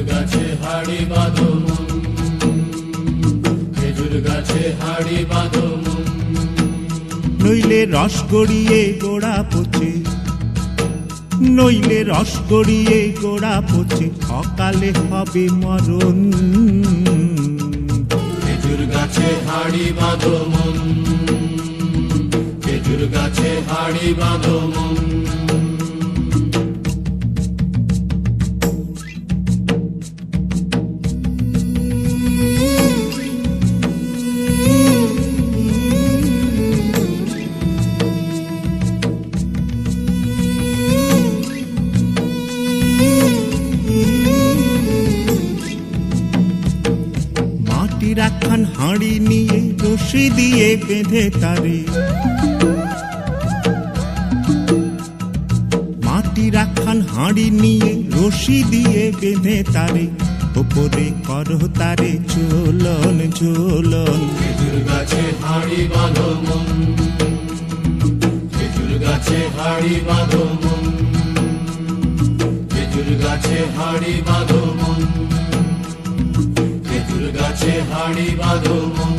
গাছে হাড়ি বাঁধো মন, খেজুর গাছে হাড়ি বাঁধো মন। নইলে রস গড়িয়ে গোড়া পচে, নইলে রস গড়িয়ে গোড়া পচে, অকালে হবে মরণ। খেজুর গাছে হাড়ি বাঁধো মন, খেজুর গাছে হাড়ি বাঁধো মন। রাখান হাঁড়ি নিয়ে রশি দিয়ে বেঁধে তারে, মাটি রাখান হাঁড়ি নিয়ে রশি দিয়ে বেঁধে তারে, ওপরে করো তারে ঝোলন ঝোলন। খেজুর গাছে হাড়ি বাঁধো মন, খেজুর গাছে হাড়ি বাঁধো মন, খেজুর গাছে হাড়ি বাঁধো মন, খেজুর গাছে হাড়ি বাঁধো মন।